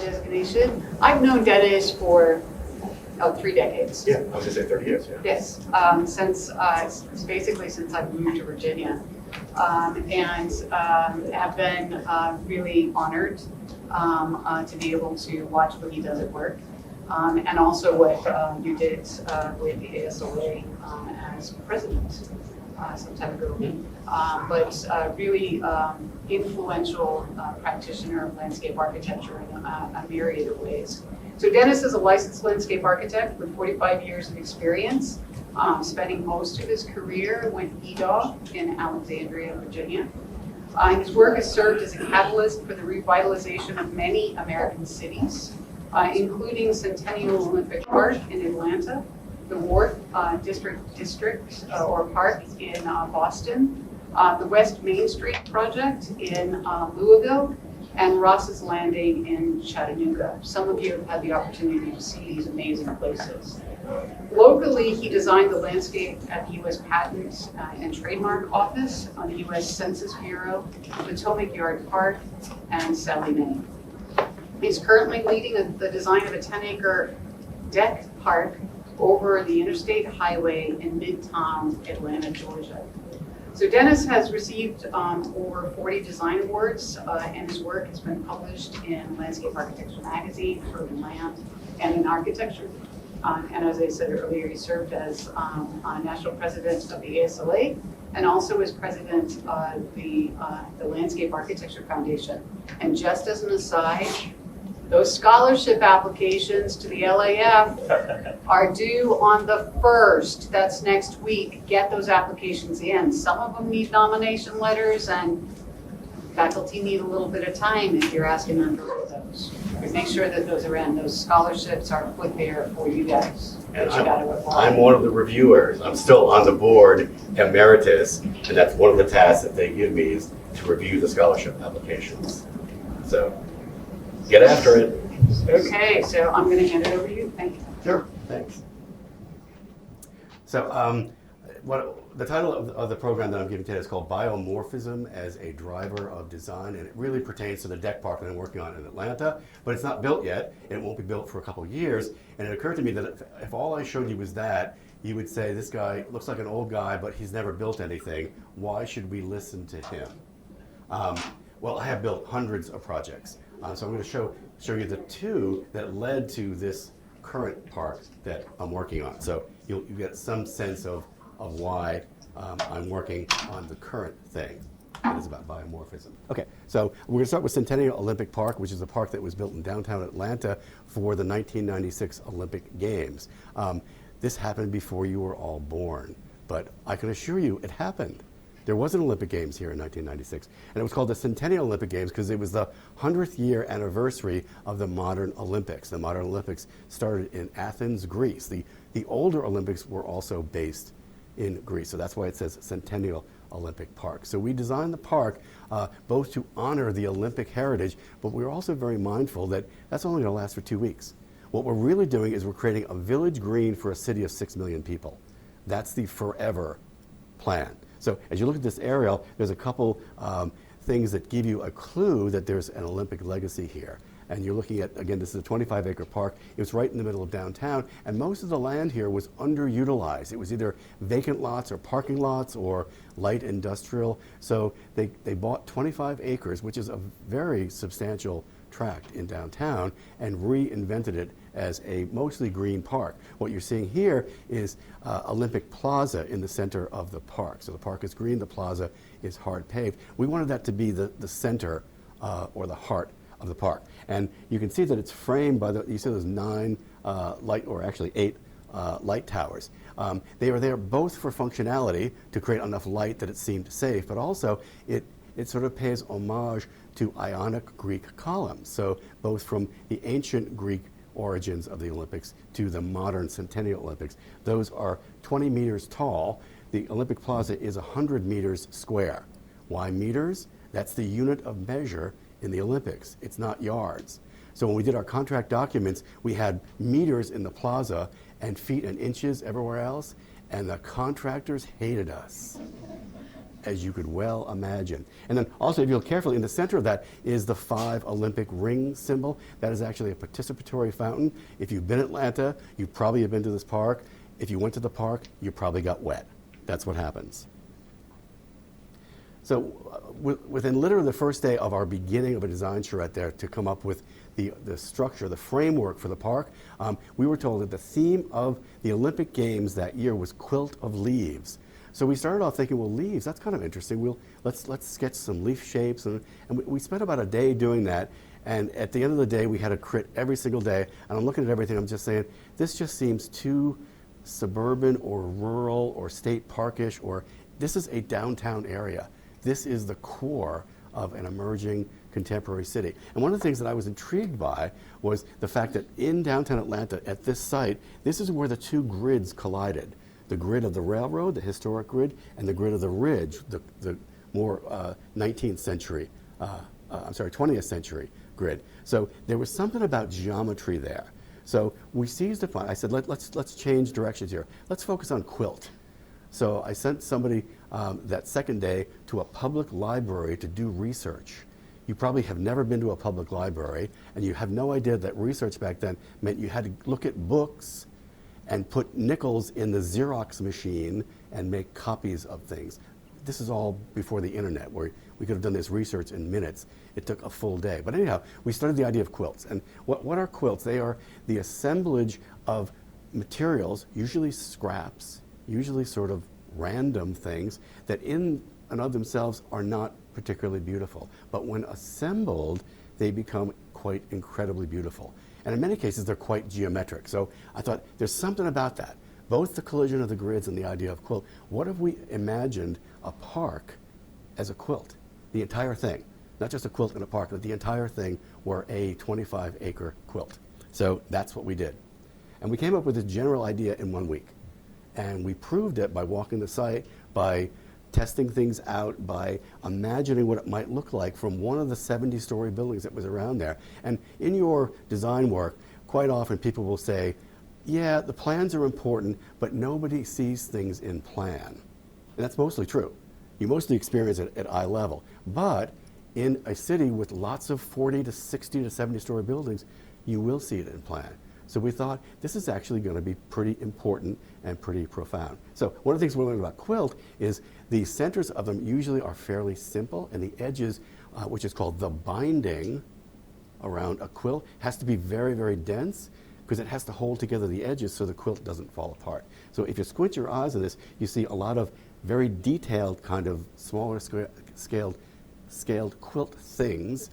designation. I've known Dennis for 3 decades. Yeah, I was gonna say 30 years, yeah. Yes, basically since I moved to Virginia, and have been really honored to be able to watch what he does at work, and also what you did with the ASLA as president some time ago. But really influential practitioner of landscape architecture in a myriad of ways. So Dennis is a licensed landscape architect with 45 years of experience, spending most of his career with EDAW in Alexandria, Virginia. His work has served as a catalyst for the revitalization of many American cities, including Centennial Olympic Park in Atlanta, the Wharf District or Park in Boston, the West Main Street project in Louisville, and Ross's Landing in Chattanooga. Some of you have had the opportunity to see these amazing places. Locally, he designed the landscape at the U.S. Patent and Trademark Office, on the U.S. Census Bureau, Potomac Yard Park, and Sallie Mae. He's currently leading the design of a 10-acre deck park over the interstate highway in Midtown, Atlanta, Georgia. So Dennis has received over 40 design awards, and his work has been published in Landscape Architecture Magazine, Urban Land, and in Architecture. And as I said earlier, he served as national president of the ASLA, and also as president of the Landscape Architecture Foundation. And just as an aside, those scholarship applications to the LAF are due on the 1st. That's next week. Get those applications in. Some of them need nomination letters, and faculty need a little bit of time if you're asking them for those. But make sure that those are in. Those scholarships are put there for you guys. And I'm one of the reviewers. I'm still on the board emeritus, and that's one of the tasks that they give me is to review the scholarship applications. So get after it. Okay, so I'm going to hand it over to you. Thank you. Sure, thanks. So the title of the program that I'm giving today is called Biomorphism as a Driver of Design, and it really pertains to the deck park that I'm working on in Atlanta, but it's not built yet. It won't be built for a couple of years, and it occurred to me that if all I showed you was that, you would say, this guy looks like an old guy, but he's never built anything. Why should we listen to him? Well, I have built hundreds of projects, so I'm going to show you the two that led to this current park that I'm working on. So you'll get some sense of why I'm working on the current thing that is about biomorphism. Okay, so we're going to start with Centennial Olympic Park, which is a park that was built in downtown Atlanta for the 1996 Olympic Games. This happened before you were all born, but I can assure you it happened. There was an Olympic Games here in 1996, and it was called the Centennial Olympic Games because it was the 100th year anniversary of the modern Olympics. The modern Olympics started in Athens, Greece. The older Olympics were also based in Greece, so that's why it says Centennial Olympic Park. So we designed the park both to honor the Olympic heritage, but we're also very mindful that that's only going to last for 2 weeks. What we're really doing is we're creating a village green for a city of 6 million people. That's the forever plan. So as you look at this aerial, there's a couple things that give you a clue that there's an Olympic legacy here. And you're looking at, again, this is a 25-acre park. It was right in the middle of downtown, and most of the land here was underutilized. It was either vacant lots or parking lots or light industrial. So they bought 25 acres, which is a very substantial tract in downtown, and reinvented it as a mostly green park. What you're seeing here is Olympic Plaza in the center of the park. So the park is green, the plaza is hard paved. We wanted that to be the center or the heart of the park. And you can see that it's framed by you see those 9 8 light towers. They were there both for functionality, to create enough light that it seemed safe, but also it sort of pays homage to Ionic Greek columns. So both from the ancient Greek origins of the Olympics to the modern Centennial Olympics. Those are 20 meters tall. The Olympic Plaza is 100 meters square. Why meters? That's the unit of measure in the Olympics. It's not yards. So when we did our contract documents, we had meters in the plaza and feet and inches everywhere else, and the contractors hated us. as you could well imagine. And then also, if you look carefully, in the center of that is the 5 Olympic ring symbol. That is actually a participatory fountain. If you've been in Atlanta, you probably have been to this park. If you went to the park, you probably got wet. That's what happens. So within literally the first day of our beginning of a design charrette there to come up with the structure, the framework for the park, we were told that the theme of the Olympic Games that year was quilt of leaves. So we started off thinking, well, leaves, that's kind of interesting. Let's sketch some leaf shapes. And we spent about a day doing that. And at the end of the day, we had a crit every single day. And I'm looking at everything, I'm just saying, this just seems too suburban or rural or state parkish, or this is a downtown area. This is the core of an emerging contemporary city. And one of the things that I was intrigued by was the fact that in downtown Atlanta, at this site, this is where the 2 grids collided. The grid of the railroad, the historic grid, and the grid of the ridge, the more 19th century, 20th century grid. So there was something about geometry there. So we seized upon, I said, let's change directions here. Let's focus on quilt. So I sent somebody that second day to a public library to do research. You probably have never been to a public library, and you have no idea that research back then meant you had to look at books and put nickels in the Xerox machine and make copies of things. This is all before the internet, where we could have done this research in minutes. It took a full day. But anyhow, we started the idea of quilts. And what are quilts? They are the assemblage of materials, usually scraps, usually sort of random things that in and of themselves are not particularly beautiful. But when assembled, they become quite incredibly beautiful. And in many cases, they're quite geometric. So I thought there's something about that. Both the collision of the grids and the idea of quilt. What if we imagined a park as a quilt? The entire thing. Not just a quilt in a park, but the entire thing were a 25-acre quilt. So that's what we did. And we came up with this general idea in 1 week. And we proved it by walking the site, by testing things out, by imagining what it might look like from one of the 70-story buildings that was around there. And in your design work, quite often people will say, yeah, the plans are important, but nobody sees things in plan. And that's mostly true. You mostly experience it at eye level. But in a city with lots of 40 to 60 to 70-story buildings, you will see it in plan. So we thought this is actually going to be pretty important and pretty profound. So one of the things we learned about quilt is the centers of them usually are fairly simple, and the edges, which is called the binding around a quilt, has to be very, very dense because it has to hold together the edges so the quilt doesn't fall apart. So if you squint your eyes on this, you see a lot of very detailed kind of smaller scaled quilt things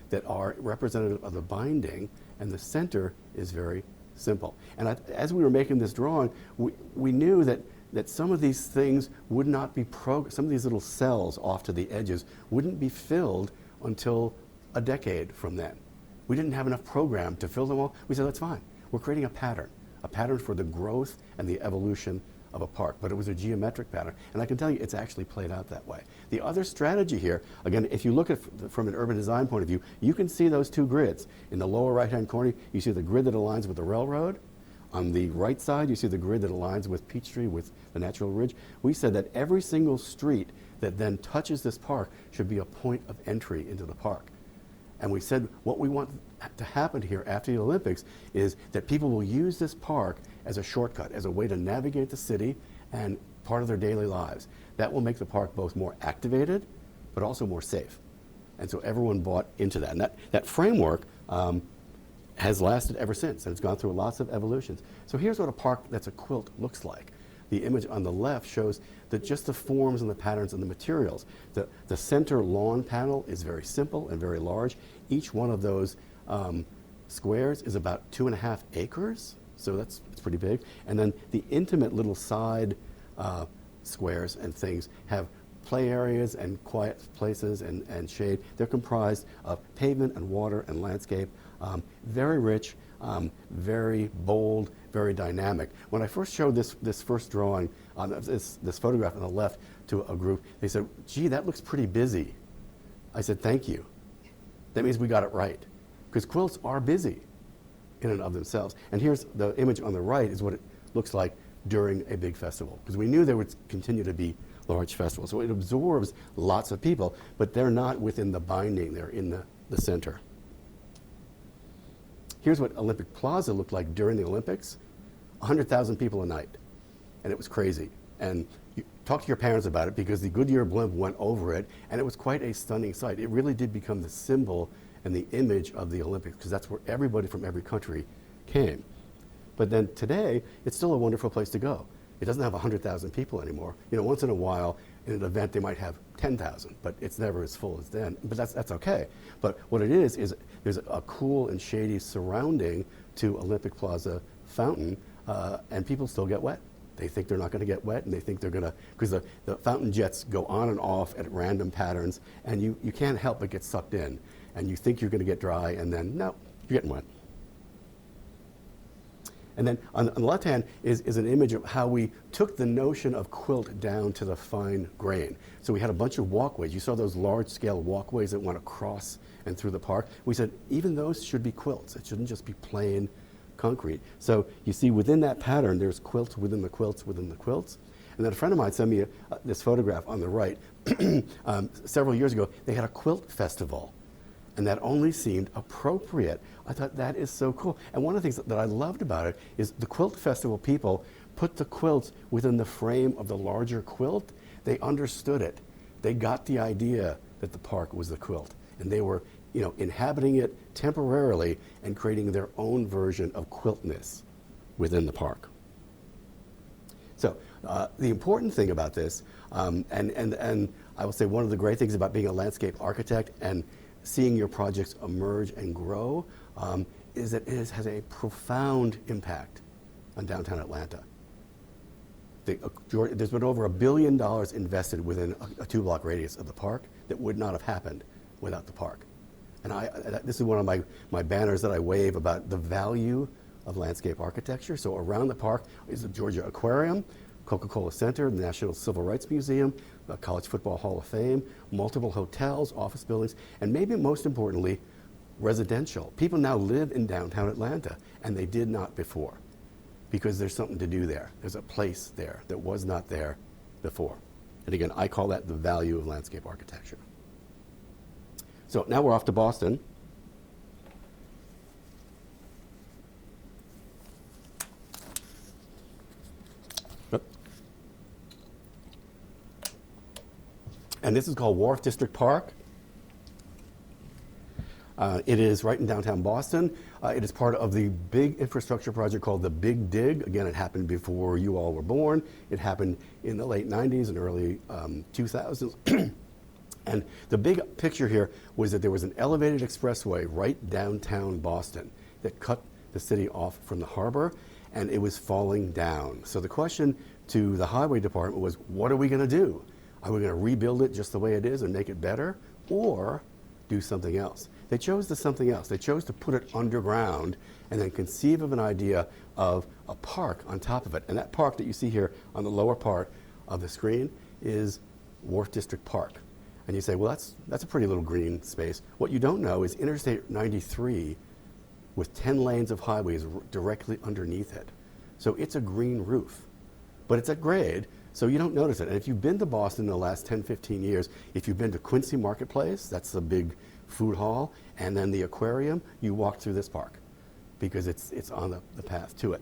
that are representative of the binding, and the center is very simple. And as we were making this drawing, we knew that some of these things would not be some of these little cells off to the edges wouldn't be filled until a decade from then. We didn't have enough program to fill them all. We said, that's fine. We're creating a pattern for the growth and the evolution of a park, but it was a geometric pattern. And I can tell you it's actually played out that way. The other strategy here, again, if you look at from an urban design point of view, you can see those 2 grids. In the lower right-hand corner, you see the grid that aligns with the railroad. On the right side, you see the grid that aligns with Peachtree, with the Natural Ridge. We said that every single street that then touches this park should be a point of entry into the park. And we said what we want to happen here after the Olympics is that people will use this park as a shortcut, as a way to navigate the city and part of their daily lives. That will make the park both more activated, but also more safe. And so everyone bought into that. And that framework has lasted ever since, and it's gone through lots of evolutions. So here's what a park that's a quilt looks like. The image on the left shows that just the forms and the patterns and the materials. The center lawn panel is very simple and very large. Each one of those squares is about 2.5 acres, so it's pretty big. And then the intimate little side squares and things have play areas and quiet places and shade. They're comprised of pavement and water and landscape. Very rich, very bold, very dynamic. When I first showed this first drawing, this photograph on the left to a group, they said, gee, that looks pretty busy. I said, thank you. That means we got it right. Because quilts are busy in and of themselves. And here's the image on the right is what it looks like during a big festival. Because we knew there would continue to be large festival. So it absorbs lots of people, but they're not within the binding, they're in the center. Here's what Olympic Plaza looked like during the Olympics. 100,000 people a night, and it was crazy. And you talk to your parents about it because the Goodyear blimp went over it, and it was quite a stunning sight. It really did become the symbol and the image of the Olympics, because that's where everybody from every country came. But then today, it's still a wonderful place to go. It doesn't have 100,000 people anymore. You know, once in a while, in an event, they might have 10,000, but it's never as full as then. But that's okay. But what it is there's a cool and shady surrounding to Olympic Plaza fountain, and people still get wet. They think they're not going to get wet, and they think they're going to, because the fountain jets go on and off at random patterns, and you can't help but get sucked in. And you think you're going to get dry, and then, no, you're getting wet. And then on the left hand is an image of how we took the notion of quilt down to the fine grain. So we had a bunch of walkways. You saw those large-scale walkways that went across and through the park. We said, even those should be quilts. It shouldn't just be plain concrete. So you see within that pattern, there's quilts within the quilts within the quilts. And then a friend of mine sent me this photograph on the right. Several years ago, they had a quilt festival, and that only seemed appropriate. I thought, that is so cool. And one of the things that I loved about it is the quilt festival people put the quilts within the frame of the larger quilt. They understood it. They got the idea that the park was the quilt, and they were, inhabiting it temporarily and creating their own version of quiltness within the park. So the important thing about this, and I will say one of the great things about being a landscape architect and seeing your projects emerge and grow, is that it has a profound impact on downtown Atlanta. There's been over $1 billion invested within a 2-block radius of the park that would not have happened without the park. And this is one of my banners that I wave about the value of landscape architecture. So around the park is the Georgia Aquarium, Coca-Cola Center, the National Civil Rights Museum, the College Football Hall of Fame, multiple hotels, office buildings, and maybe most importantly, residential. People now live in downtown Atlanta, and they did not before, because there's something to do there. There's a place there that was not there before. And again, I call that the value of landscape architecture. So now we're off to Boston. And this is called Wharf District Park. It is right in downtown Boston. It is part of the big infrastructure project called the Big Dig. Again, it happened before you all were born. It happened in the late 90s and early 2000s. And the big picture here was that there was an elevated expressway right downtown Boston that cut the city off from the harbor, and it was falling down. So the question to the highway department was, what are we going to do? Are we going to rebuild it just the way it is and make it better, or do something else? They chose the something else. They chose to put it underground and then conceive of an idea of a park on top of it. And that park that you see here on the lower part of the screen is Wharf District Park. And you say, well, that's a pretty little green space. What you don't know is Interstate 93 with 10 lanes of highways directly underneath it. So it's a green roof, but it's at grade, so you don't notice it. And if you've been to Boston in the last 10, 15 years, if you've been to Quincy Marketplace, that's the big food hall, and then the aquarium, you walk through this park because it's on the path to it.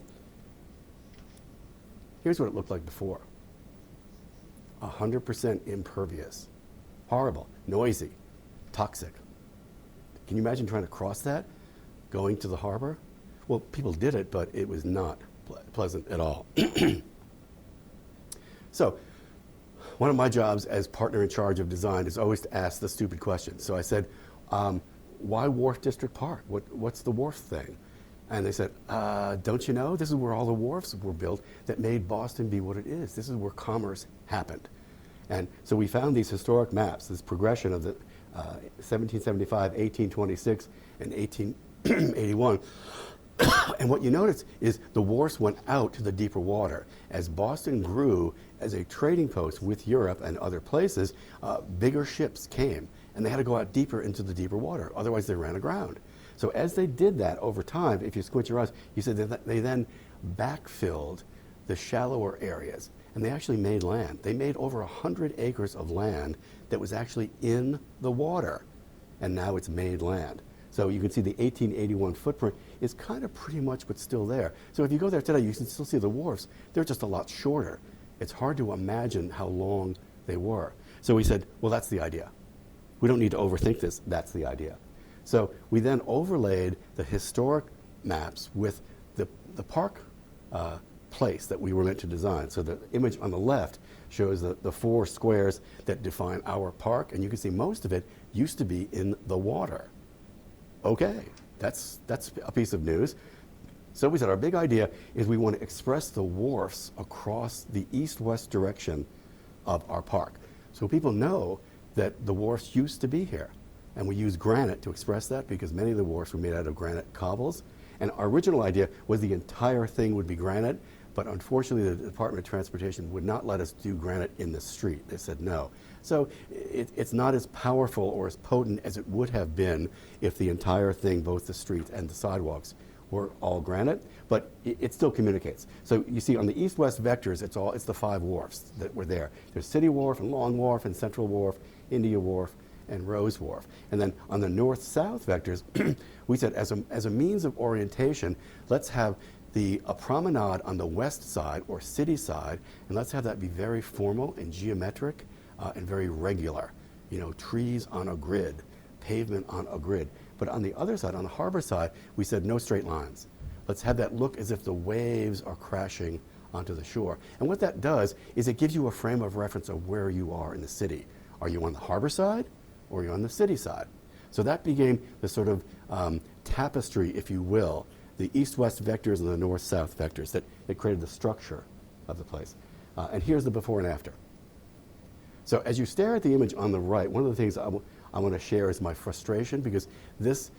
Here's what it looked like before. 100% impervious. Horrible, noisy, toxic. Can you imagine trying to cross that, going to the harbor? Well, people did it, but it was not pleasant at all. So, one of my jobs as partner in charge of design is always to ask the stupid questions. So I said, why Wharf District Park? What's the wharf thing? And they said, don't you know? This is where all the wharfs were built that made Boston be what it is. This is where commerce happened. And so we found these historic maps, this progression of the 1775, 1826, and 1881. And what you notice is the wharfs went out to the deeper water. As Boston grew as a trading post with Europe and other places, bigger ships came, and they had to go out deeper into the deeper water. Otherwise, they ran aground. So as they did that over time, if you squint your eyes, you said that they then backfilled the shallower areas. and they actually made land. They made over 100 acres of land that was actually in the water, and now it's made land. So you can see the 1881 footprint is kind of pretty much what's still there. So if you go there today, you can still see the wharfs. They're just a lot shorter. It's hard to imagine how long they were. So we said, well, that's the idea. We don't need to overthink this. That's the idea. So we then overlaid the historic maps with the park place that we were meant to design. So the image on the left shows the 4 squares that define our park, and you can see most of it used to be in the water. Okay, that's a piece of news. So we said our big idea is we want to express the wharfs across the east-west direction of our park. So people know that the wharfs used to be here. And we use granite to express that because many of the wharfs were made out of granite cobbles. And our original idea was the entire thing would be granite, but unfortunately the Department of Transportation would not let us do granite in the street. They said no. So it's not as powerful or as potent as it would have been if the entire thing, both the streets and the sidewalks, were all granite, but it still communicates. So you see on the east-west vectors, it's the 5 wharfs that were there. There's City Wharf and Long Wharf and Central Wharf, India Wharf, and Rose Wharf. And then on the north-south vectors, we said as a means of orientation, let's have a promenade on the west side or city side, and let's have that be very formal and geometric and very regular. You know, trees on a grid, pavement on a grid. But on the other side, on the harbor side, we said no straight lines. Let's have that look as if the waves are crashing onto the shore. And what that does is it gives you a frame of reference of where you are in the city. Are you on the harbor side or are you on the city side? So that became the sort of tapestry, if you will, the east-west vectors and the north-south vectors that created the structure of the place. And here's the before and after. So as you stare at the image on the right, one of the things I want to share is my frustration, because this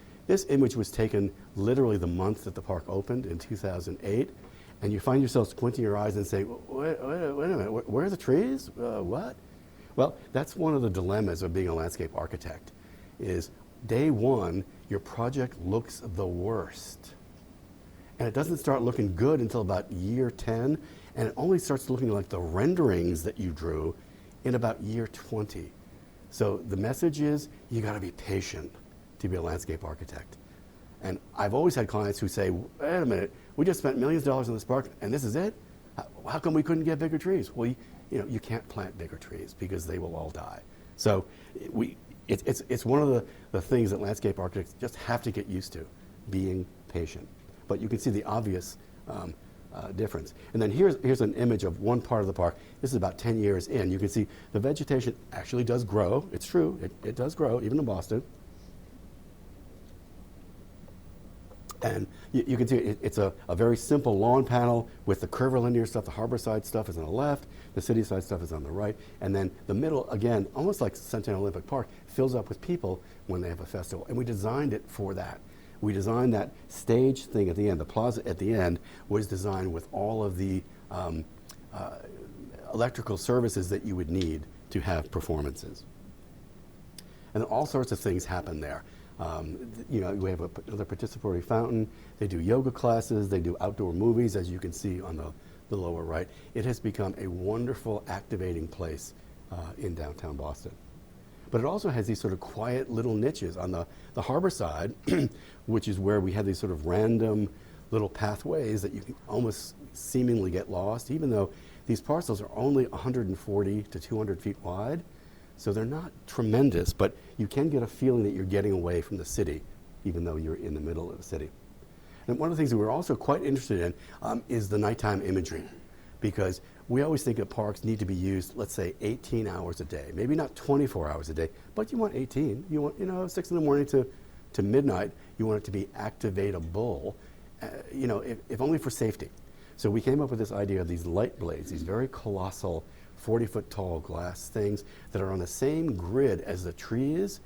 image was taken literally the month that the park opened in 2008, and you find yourself squinting your eyes and saying, wait a minute, where are the trees? What? Well, that's one of the dilemmas of being a landscape architect, is day one, your project looks the worst. And it doesn't start looking good until about year 10, and it only starts looking like the renderings that you drew in about year 20. So the message is, you got to be patient to be a landscape architect. And I've always had clients who say, wait a minute, we just spent millions of dollars on this park and this is it? How come we couldn't get bigger trees? Well, you can't plant bigger trees because they will all die. So it's one of the things that landscape architects just have to get used to, being patient. But you can see the obvious difference. And then here's an image of one part of the park. This is about 10 years in. You can see the vegetation actually does grow. It's true, it does grow, even in Boston. And you can see it's a very simple lawn panel with the curvilinear stuff. The harbor side stuff is on the left, the city side stuff is on the right, and then the middle, again, almost like Centennial Olympic Park, fills up with people when they have a festival. And we designed it for that. We designed that stage thing at the end. The plaza at the end was designed with all of the electrical services that you would need to have performances. And all sorts of things happen there. We have another participatory fountain. They do yoga classes. They do outdoor movies, as you can see on the lower right. It has become a wonderful, activating place in downtown Boston. But it also has these sort of quiet little niches on the harbor side, which is where we have these sort of random little pathways that you can almost seemingly get lost, even though these parcels are only 140 to 200 feet wide. So they're not tremendous, but you can get a feeling that you're getting away from the city, even though you're in the middle of the city. And one of the things that we're also quite interested in is the nighttime imagery, because we always think that parks need to be used, let's say, 18 hours a day. Maybe not 24 hours a day, but you want 18. You want, 6 in the morning to midnight. You want it to be activatable, if only for safety. So we came up with this idea of these light blades, these very colossal 40-foot tall glass things that are on the same grid as the trees,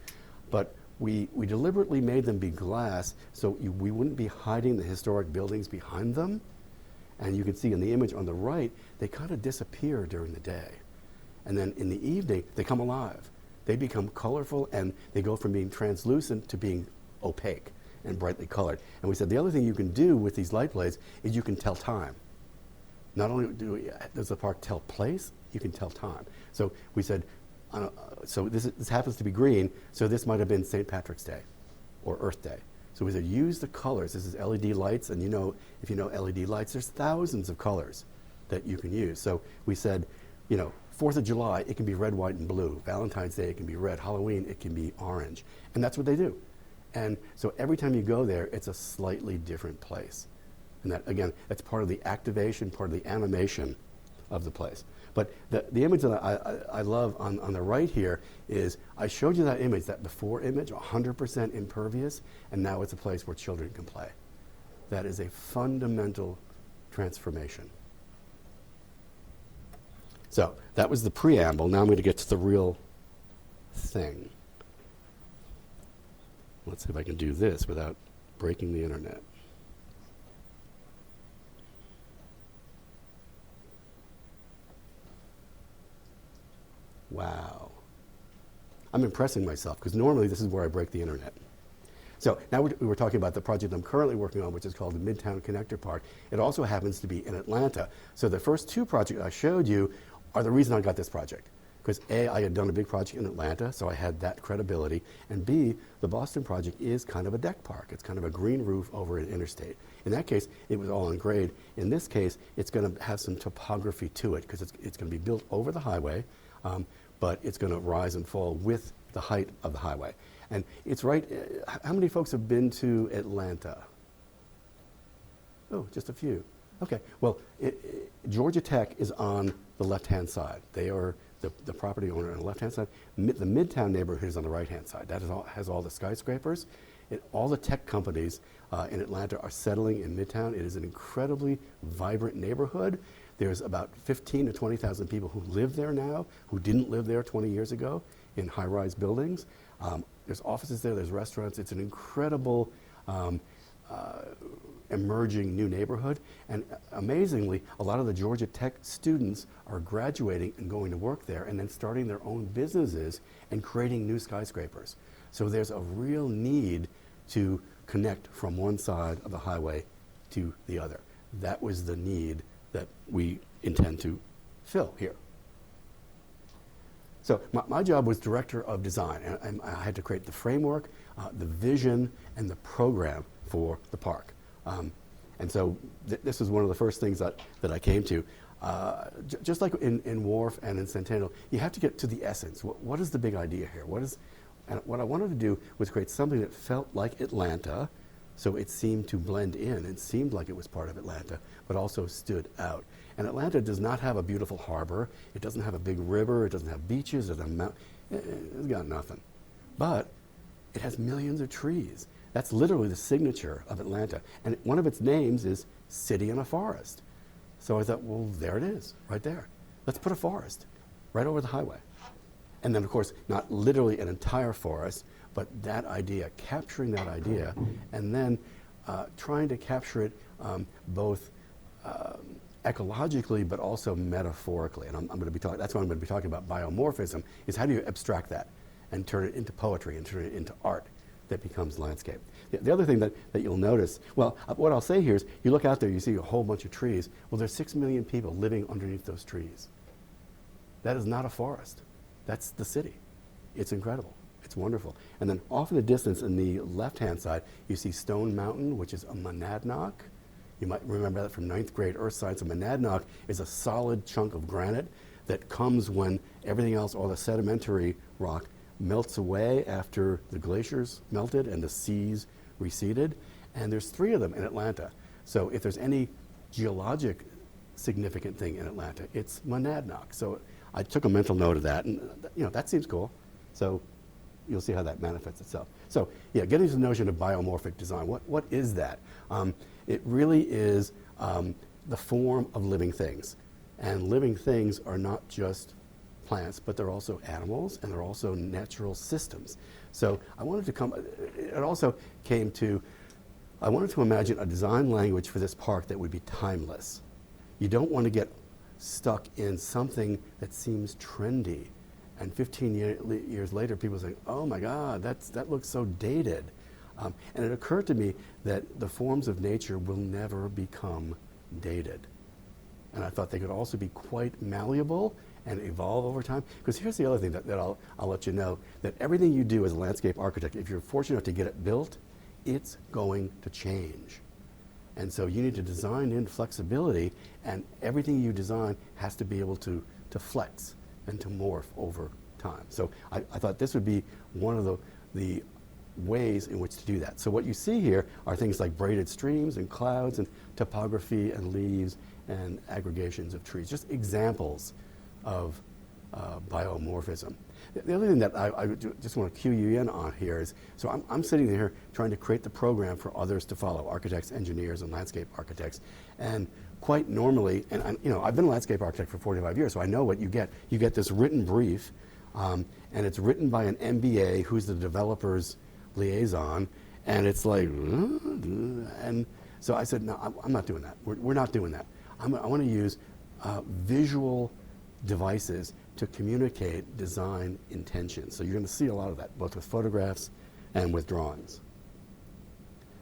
but we deliberately made them be glass so we wouldn't be hiding the historic buildings behind them. And you can see in the image on the right, they kind of disappear during the day. And then in the evening, they come alive. They become colorful, and they go from being translucent to being opaque and brightly colored. And we said the other thing you can do with these light blades is you can tell time. not only does the park tell place, you can tell time. So we said, so this happens to be green, so this might have been St. Patrick's Day or Earth Day. So we said, use the colors. This is LED lights, and if you know LED lights, there's thousands of colors that you can use. So we said, 4th of July, it can be red, white, and blue. Valentine's Day, it can be red. Halloween, it can be orange. And that's what they do. And so every time you go there, it's a slightly different place. And that, again, that's part of the activation, part of the animation of the place. But the image that I love on the right here is, I showed you that image, that before image, 100% impervious, and now it's a place where children can play. That is a fundamental transformation. So that was the preamble. Now I'm going to get to the real thing. Let's see if I can do this without breaking the internet. Wow. I'm impressing myself, because normally this is where I break the internet. So now we were talking about the project I'm currently working on, which is called the Midtown Connector Park. It also happens to be in Atlanta. So the first two projects I showed you are the reason I got this project. Because A, I had done a big project in Atlanta, so I had that credibility. And B, the Boston project is kind of a deck park. It's kind of a green roof over an interstate. In that case, it was all on grade. In this case, it's going to have some topography to it, because it's going to be built over the highway, but it's going to rise and fall with the height of the highway. And it's right, how many folks have been to Atlanta? Oh, just a few. Okay, well, Georgia Tech is on the left-hand side. They are the property owner on the left-hand side. The Midtown neighborhood is on the right-hand side. That has all the skyscrapers. All the tech companies in Atlanta are settling in Midtown. It is an incredibly vibrant neighborhood. There's about 15 to 20,000 people who live there now, who didn't live there 20 years ago, in high-rise buildings. There's offices there, there's restaurants. It's an incredible emerging new neighborhood. And amazingly, a lot of the Georgia Tech students are graduating and going to work there, and then starting their own businesses and creating new skyscrapers. So there's a real need to connect from one side of the highway to the other. That was the need that we intend to fill here. So my job was director of design, and I had to create the framework, the vision, and the program for the park. And so this was one of the first things that I came to. Just like in Wharf and in Centennial, you have to get to the essence. What is the big idea here? And what I wanted to do was create something that felt like Atlanta, so it seemed to blend in. It seemed like it was part of Atlanta, but also stood out. And Atlanta does not have a beautiful harbor. It doesn't have a big river. It doesn't have beaches. It doesn't have it's got nothing. But it has millions of trees. That's literally the signature of Atlanta. And one of its names is City in a Forest. So I thought, well, there it is, right there. Let's put a forest right over the highway. And then, of course, not literally an entire forest, but that idea, capturing that idea, and then trying to capture it both ecologically, but also metaphorically. And I'm going to be talking, that's what I'm going to be talking about, biomorphism, is how do you abstract that and turn it into poetry and turn it into art that becomes landscape. The other thing that you'll notice, well, what I'll say here is, you look out there, you see a whole bunch of trees. Well, there's 6 million people living underneath those trees. That is not a forest. That's the city. It's incredible. It's wonderful. And then off in the distance, in the left-hand side, you see Stone Mountain, which is a monadnock. You might remember that from 9th grade earth science. A monadnock is a solid chunk of granite that comes when everything else, all the sedimentary rock, melts away after the glaciers melted and the seas receded. And there's 3 of them in Atlanta. So if there's any geologic significant thing in Atlanta, it's monadnock. So I took a mental note of that, and that seems cool. So you'll see how that manifests itself. So yeah, getting to the notion of biomorphic design. What is that? It really is the form of living things. And living things are not just plants, but they're also animals, and they're also natural systems. So I wanted to it also came to, I wanted to imagine a design language for this park that would be timeless. You don't want to get stuck in something that seems trendy, and 15 years later people say, oh my God, that looks so dated. And it occurred to me that the forms of nature will never become dated. and I thought they could also be quite malleable and evolve over time. Because here's the other thing that I'll let you know, that everything you do as a landscape architect, if you're fortunate enough to get it built, it's going to change. And so you need to design in flexibility, and everything you design has to be able to flex and to morph over time. So I thought this would be one of the ways in which to do that. So what you see here are things like braided streams and clouds and topography and leaves and aggregations of trees, just examples of biomorphism. The other thing that I just want to cue you in on here is, so I'm sitting here trying to create the program for others to follow, architects, engineers, and landscape architects. And quite normally, and I've been a landscape architect for 45 years, so I know what you get. You get this written brief, and it's written by an MBA who's the developer's liaison, and it's like, and so I said, no, I'm not doing that. We're not doing that. I want to use visual devices to communicate design intention. So you're going to see a lot of that, both with photographs and with drawings.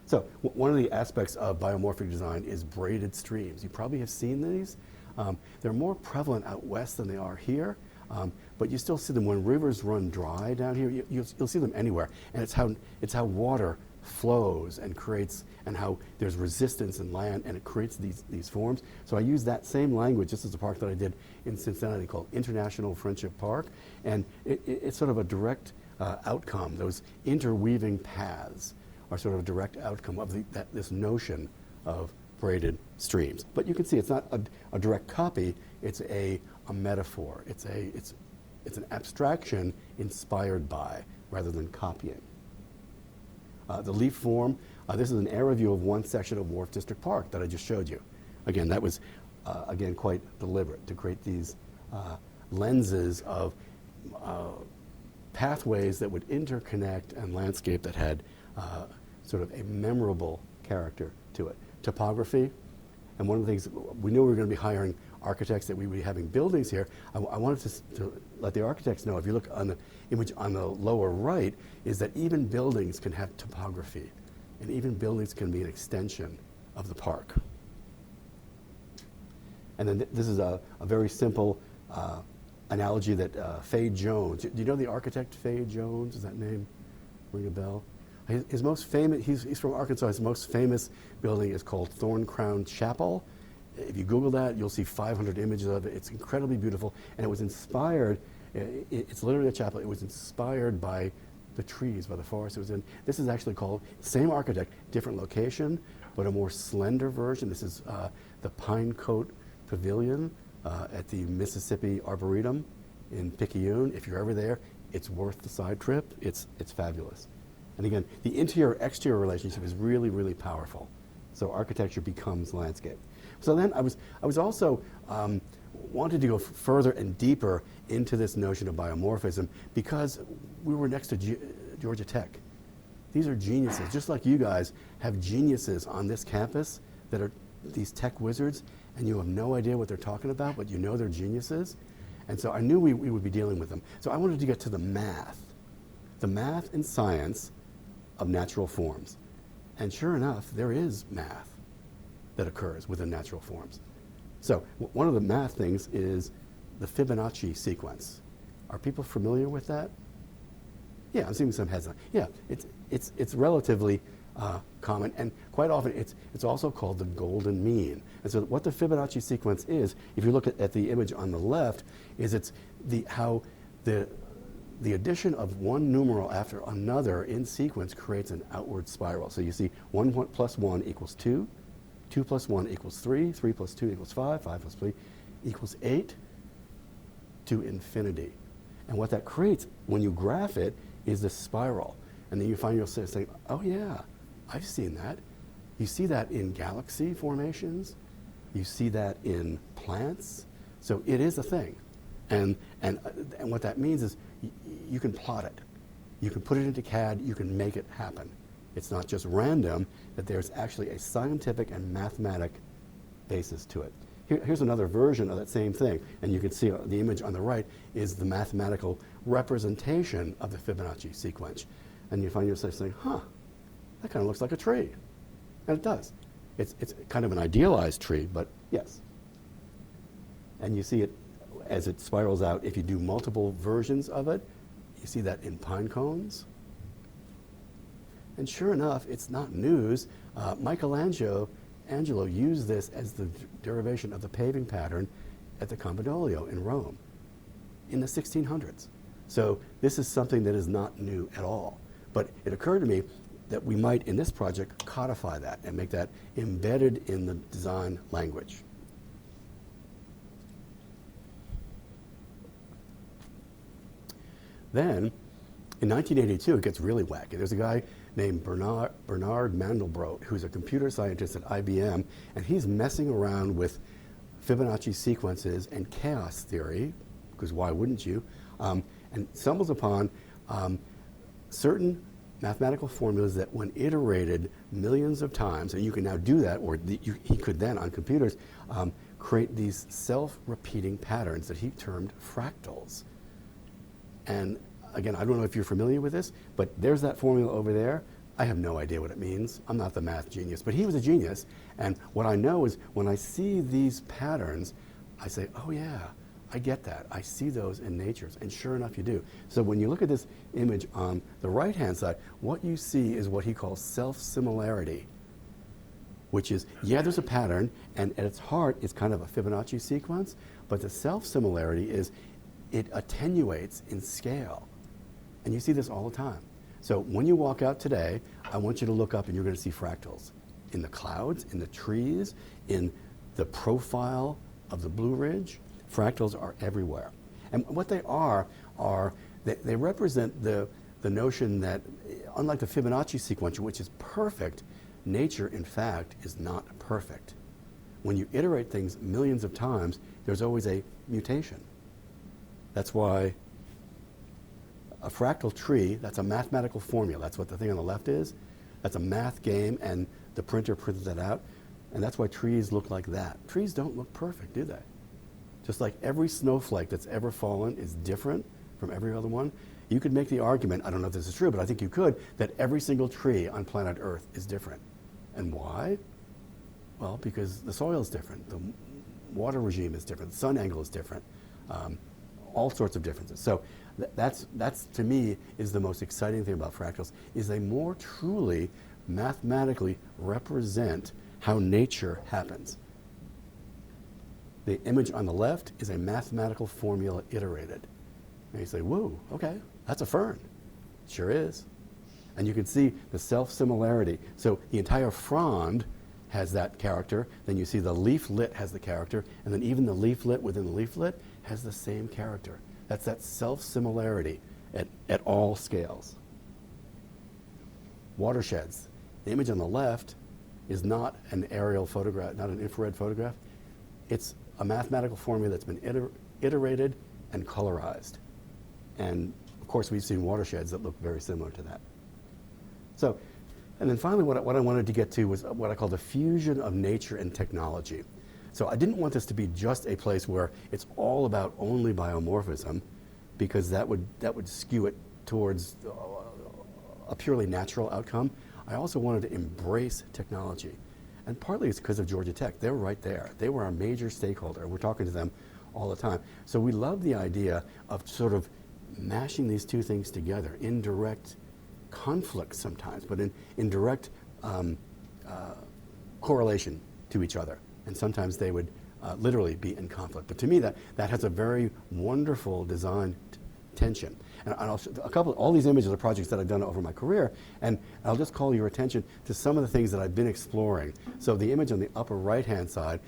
So one of the aspects of biomorphic design is braided streams. You probably have seen these. They're more prevalent out west than they are here, but you still see them when rivers run dry down here. You'll see them anywhere, and it's how water flows and creates, and how there's resistance in land, and it creates these forms. So I use that same language. This is a park that I did in Cincinnati called International Friendship Park, and it's sort of a direct outcome. Those interweaving paths are sort of a direct outcome of this notion of braided streams. But you can see it's not a direct copy. It's a metaphor. It's an abstraction inspired by rather than copying. The leaf form, this is an air review of one section of Wharf District Park that I just showed you. Again, that was, again, quite deliberate to create these lenses of pathways that would interconnect and landscape that had sort of a memorable character to it. Topography, and one of the things, we knew we were going to be hiring architects, that we would be having buildings here. I wanted to let the architects know, if you look on the image on the lower right, is that even buildings can have topography, and even buildings can be an extension of the park. And then this is a very simple analogy that Fay Jones, do you know the architect Fay Jones? Does that name ring a bell? His most famous, he's from Arkansas, his most famous building is called Thorn Crown Chapel. If you Google that, you'll see 500 images of it. It's incredibly beautiful, and it was inspired, it's literally a chapel, it was inspired by the trees, by the forest it was in. This is actually called, same architect, different location, but a more slender version. This is the Pine Coat Pavilion at the Mississippi Arboretum in Picayune. If you're ever there, it's worth the side trip. It's fabulous. And again, the interior-exterior relationship is really, really powerful. So architecture becomes landscape. So then I was also wanted to go further and deeper into this notion of biomorphism, because we were next to Georgia Tech. These are geniuses, just like you guys have geniuses on this campus that are these tech wizards, and you have no idea what they're talking about, but you know they're geniuses. And so I knew we would be dealing with them. So I wanted to get to the math and science of natural forms. And sure enough, there is math that occurs within natural forms. So one of the math things is the Fibonacci sequence. Are people familiar with that? Yeah, I'm seeing some heads on. Yeah, it's relatively common, and quite often it's also called the golden mean. And so what the Fibonacci sequence is, if you look at the image on the left, is it's how the addition of one numeral after another in sequence creates an outward spiral. So you see 1 plus 1 equals 2, 2 plus 1 equals 3, 3 plus 2 equals 5, 5 plus 3 equals 8, to infinity. And what that creates, when you graph it, is this spiral. And then you find yourself saying, oh yeah, I've seen that. You see that in galaxy formations. You see that in plants. So it is a thing. And what that means is you can plot it. You can put it into CAD. You can make it happen. It's not just random, that there's actually a scientific and mathematic basis to it. Here's another version of that same thing. And you can see the image on the right is the mathematical representation of the Fibonacci sequence. And you find yourself saying, huh, that kind of looks like a tree. And it does. It's kind of an idealized tree, but yes. And you see it as it spirals out. If you do multiple versions of it, you see that in pine cones. And sure enough, it's not news. Michelangelo used this as the derivation of the paving pattern at the Campidoglio in Rome in the 1600s. So this is something that is not new at all. But it occurred to me that we might, in this project, codify that and make that embedded in the design language. Then, in 1982, it gets really wacky. There's a guy named Bernard Mandelbrot, who's a computer scientist at IBM, and he's messing around with Fibonacci sequences and chaos theory, because why wouldn't you? And stumbles upon certain mathematical formulas that, when iterated millions of times, and you can now do that, or he could then, on computers, create these self-repeating patterns that he termed fractals. And again, I don't know if you're familiar with this, but there's that formula over there. I have no idea what it means. I'm not the math genius, but he was a genius. And what I know is when I see these patterns, I say, oh yeah, I get that. I see those in nature. And sure enough, you do. So when you look at this image on the right-hand side, what you see is what he calls self-similarity, which is, yeah, there's a pattern, and at its heart, it's kind of a Fibonacci sequence, but the self-similarity is it attenuates in scale. And you see this all the time. So when you walk out today, I want you to look up and you're going to see fractals in the clouds, in the trees, in the profile of the Blue Ridge. Fractals are everywhere. And what they are they represent the notion that, unlike the Fibonacci sequence, which is perfect, nature, in fact, is not perfect. When you iterate things millions of times, there's always a mutation. That's why a fractal tree, that's a mathematical formula. That's what the thing on the left is. That's a math game, and the printer printed that out. And that's why trees look like that. Trees don't look perfect, do they? Just like every snowflake that's ever fallen is different from every other one. You could make the argument, I don't know if this is true, but I think you could, that every single tree on planet Earth is different. And why? Well, because the soil is different. The water regime is different. The sun angle is different. All sorts of differences. So that's to me is the most exciting thing about fractals, is they more truly mathematically represent how nature happens. The image on the left is a mathematical formula iterated. And you say, whoa, okay, that's a fern. Sure is. And you can see the self-similarity. So the entire frond has that character. Then you see the leaflet has the character. And then even the leaflet within the leaflet has the same character. That's that self-similarity at all scales. Watersheds. The image on the left is not an aerial photograph, not an infrared photograph. It's a mathematical formula that's been iterated and colorized. And of course, we've seen watersheds that look very similar to that. So, and then finally, what I wanted to get to was what I call the fusion of nature and technology. So I didn't want this to be just a place where it's all about only biomorphism, because that would skew it towards a purely natural outcome. I also wanted to embrace technology. And partly it's because of Georgia Tech. They're right there. They were our major stakeholder. We're talking to them all the time. So we love the idea of sort of mashing these two things together in direct conflict sometimes, but in direct correlation to each other. And sometimes they would literally be in conflict. But to me, that has a very wonderful design tension. And I'll show all these images are projects that I've done over my career, and I'll just call your attention to some of the things that I've been exploring. So the image on the upper right-hand side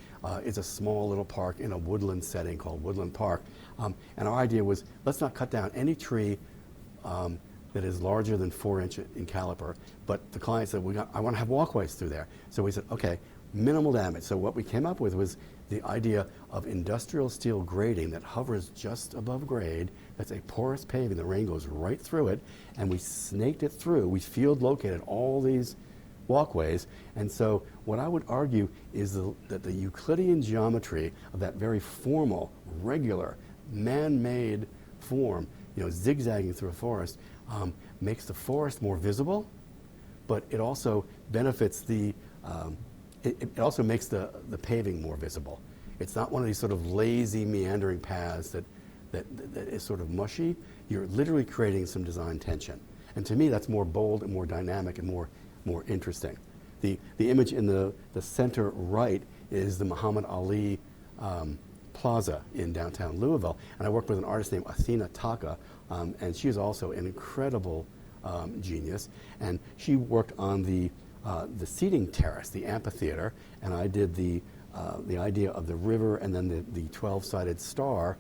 is a small little park in a woodland setting called Woodland Park. And our idea was, let's not cut down any tree that is larger than 4 inches in caliper. But the client said, I want to have walkways through there. So we said, okay, minimal damage. So what we came up with was the idea of industrial steel grading that hovers just above grade. That's a porous paving. The rain goes right through it, and we snaked it through. We field located all these walkways. And so what I would argue is that the Euclidean geometry of that very formal, regular, man-made form, zigzagging through a forest, makes the forest more visible, but it also benefits it also makes the paving more visible. It's not one of these sort of lazy, meandering paths that is sort of mushy. You're literally creating some design tension. And to me, that's more bold and more dynamic and more interesting. The image in the center right is the Muhammad Ali Plaza in downtown Louisville. And I worked with an artist named Athena Taka, and she is also an incredible genius. And she worked on the seating terrace, the amphitheater, and I did the idea of the river and then the 12-sided star,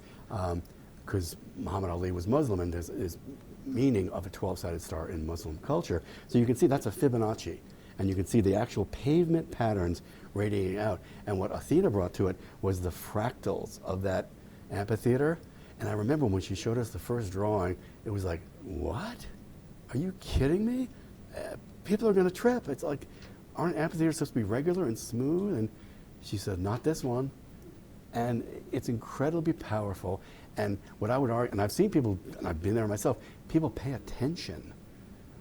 because Muhammad Ali was Muslim and there's meaning of a 12-sided star in Muslim culture. So you can see that's a Fibonacci, and you can see the actual pavement patterns radiating out. And what Athena brought to it was the fractals of that amphitheater. And I remember when she showed us the first drawing, it was like, what? Are you kidding me? People are going to trip. It's like, aren't amphitheaters supposed to be regular and smooth? And she said, not this one. And it's incredibly powerful. And what I would argue, and I've seen people, and I've been there myself, people pay attention.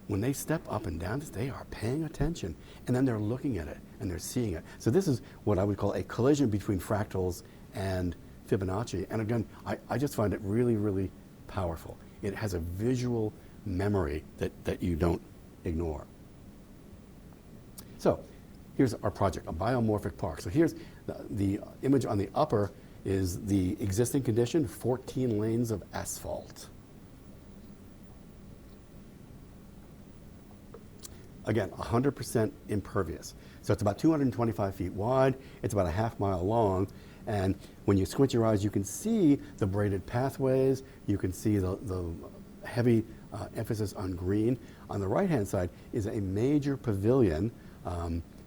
When they step up and down this, they are paying attention. And then they're looking at it, and they're seeing it. So this is what I would call a collision between fractals and Fibonacci. And again, I just find it really, really powerful. It has a visual memory that you don't ignore. So here's our project, a biomorphic park. So here's the image on the upper is the existing condition, 14 lanes of asphalt. Again, 100% impervious. So it's about 225 feet wide, it's about a half-mile long, and when you squint your eyes, you can see the braided pathways, you can see the heavy emphasis on green. On the right-hand side is a major pavilion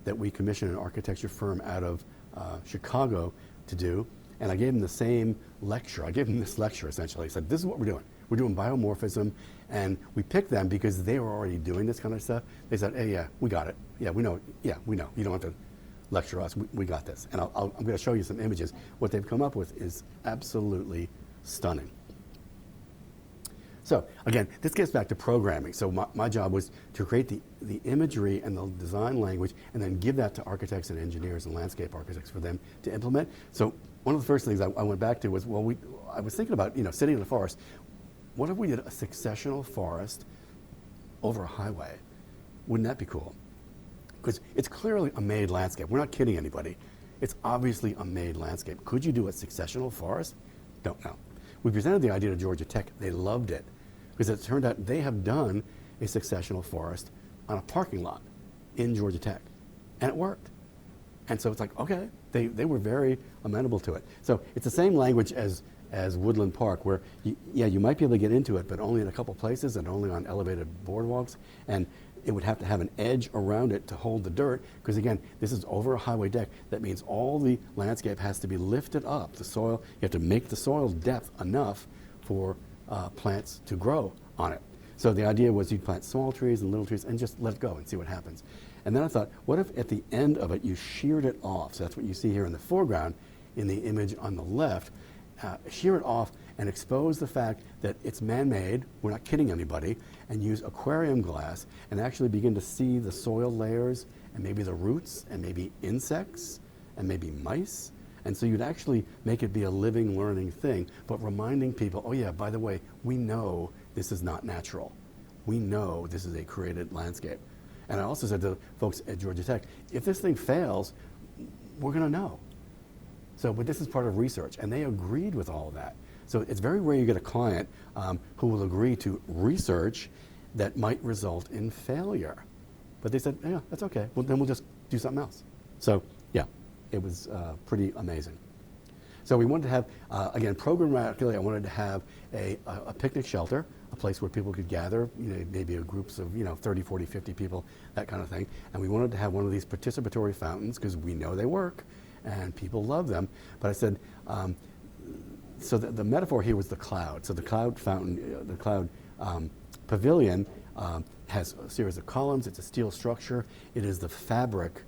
that we commissioned an architecture firm out of Chicago to do. And I gave them the same lecture. I gave them this lecture, essentially. I said, this is what we're doing. We're doing biomorphism. And we picked them because they were already doing this kind of stuff. They said, hey, yeah, we got it. Yeah, we know. Yeah, we know. You don't have to lecture us. We got this. And I'm going to show you some images. What they've come up with is absolutely stunning. So again, this gets back to programming. So my job was to create the imagery and the design language and then give that to architects and engineers and landscape architects for them to implement. So one of the first things I went back to was, well, I was thinking about, sitting in the forest. What if we did a successional forest over a highway? Wouldn't that be cool? Because it's clearly a made landscape. We're not kidding anybody. It's obviously a made landscape. Could you do a successional forest? Don't know. We presented the idea to Georgia Tech. They loved it because it turned out they have done a successional forest on a parking lot in Georgia Tech, and it worked. And so it's like, okay, they were very amenable to it. So it's the same language as Woodland Park, where you might be able to get into it, but only in a couple places and only on elevated boardwalks. And it would have to have an edge around it to hold the dirt, because again, this is over a highway deck. That means all the landscape has to be lifted up. The soil, you have to make the soil depth enough for plants to grow on it. So the idea was you'd plant small trees and little trees and just let it go and see what happens. And then I thought, what if at the end of it you sheared it off? So that's what you see here in the foreground in the image on the left. Shear it off and expose the fact that it's man-made, we're not kidding anybody, and use aquarium glass and actually begin to see the soil layers and maybe the roots and maybe insects and maybe mice. And so you'd actually make it be a living, learning thing, but reminding people, oh yeah, by the way, we know this is not natural. We know this is a created landscape. And I also said to folks at Georgia Tech, if this thing fails, we're going to know. So, but this is part of research, and they agreed with all of that. So it's very rare you get a client who will agree to research that might result in failure. But they said, yeah, that's okay. Well, then we'll just do something else. So yeah, it was pretty amazing. So we wanted to have, again, programmatically, I wanted to have a picnic shelter, a place where people could gather, maybe groups of 30, 40, 50 people, that kind of thing. And we wanted to have one of these participatory fountains because we know they work and people love them. But I said, so the metaphor here was the cloud. So the cloud fountain, the cloud pavilion has a series of columns. It's a steel structure. It is the fabric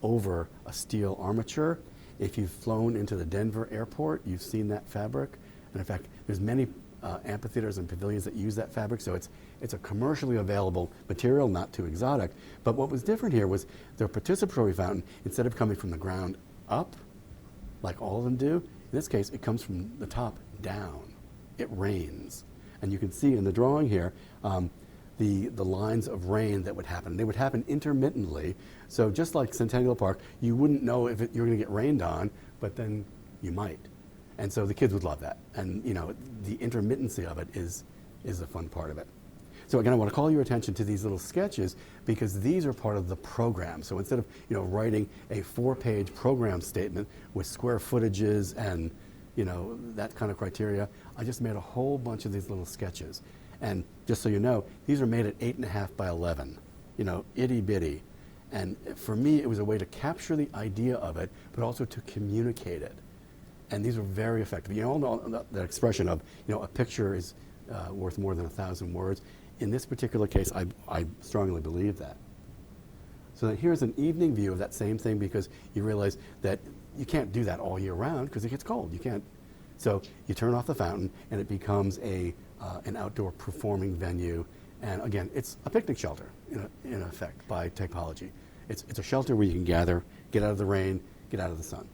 over a steel armature. If you've flown into the Denver airport, you've seen that fabric. And in fact, there's many amphitheaters and pavilions that use that fabric, so it's a commercially available material, not too exotic. But what was different here was their participatory fountain, instead of coming from the ground up, like all of them do. In this case, it comes from the top down. It rains. And you can see in the drawing here the lines of rain that would happen. They would happen intermittently. So just like Centennial Park, you wouldn't know if you're going to get rained on, but then you might. And so the kids would love that. And you know, the intermittency of it is the fun part of it. So again, I want to call your attention to these little sketches because these are part of the program. So instead of writing a 4-page program statement with square footages and that kind of criteria, I just made a whole bunch of these little sketches. And just so you know, these are made at 8.5 by 11, itty bitty. And for me, it was a way to capture the idea of it, but also to communicate it. And these are very effective. You all know that expression of, a picture is worth more than 1,000 words. In this particular case, I strongly believe that. So then here's an evening view of that same thing because you realize that you can't do that all year round because it gets cold. You can't. So you turn off the fountain and it becomes an outdoor performing venue. And again, it's a picnic shelter in effect by typology. It's a shelter where you can gather, get out of the rain, get out of the sun.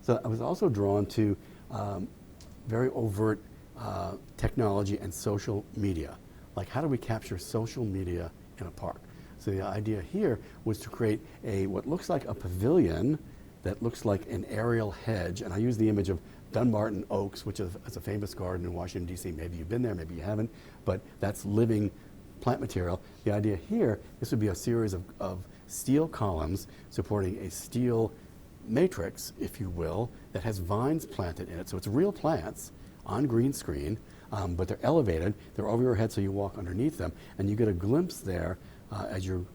So I was also drawn to very overt technology and social media. Like, how do we capture social media in a park? So the idea here was to create what looks like a pavilion that looks like an aerial hedge. And I use the image of Dunbarton Oaks, which is a famous garden in Washington, D.C. Maybe you've been there, maybe you haven't, but that's living plant material. The idea here, this would be a series of steel columns supporting a steel matrix, if you will, that has vines planted in it. So it's real plants on green screen, but they're elevated. They're over your head so you walk underneath them, and you get a glimpse there as you're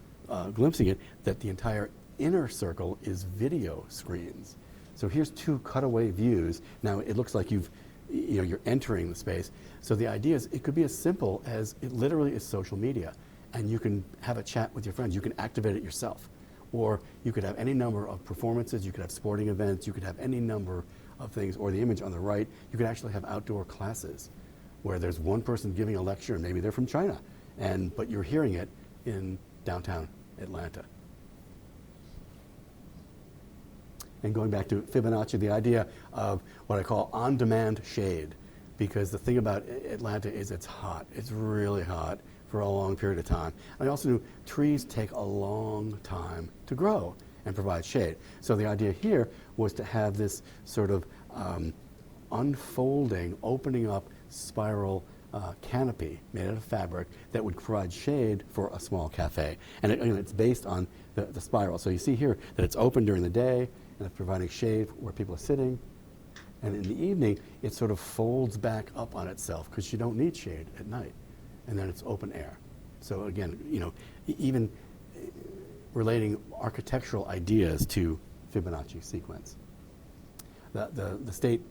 glimpsing it that the entire inner circle is video screens. So here's 2 cutaway views. Now it looks like you're entering the space. So the idea is it could be as simple as it literally is social media, and you can have a chat with your friends. You can activate it yourself. Or you could have any number of performances, you could have sporting events, you could have any number of things, or the image on the right, you could actually have outdoor classes where there's one person giving a lecture, and maybe they're from China, but you're hearing it in downtown Atlanta. And going back to Fibonacci, the idea of what I call on-demand shade, because the thing about Atlanta is it's hot. It's really hot for a long period of time. I also knew trees take a long time to grow and provide shade. So the idea here was to have this sort of unfolding, opening up spiral canopy made out of fabric that would provide shade for a small cafe. And it's based on the spiral. So you see here that it's open during the day and it's providing shade where people are sitting. And in the evening, it sort of folds back up on itself because you don't need shade at night. And then it's open air. So again, even relating architectural ideas to Fibonacci sequence. The state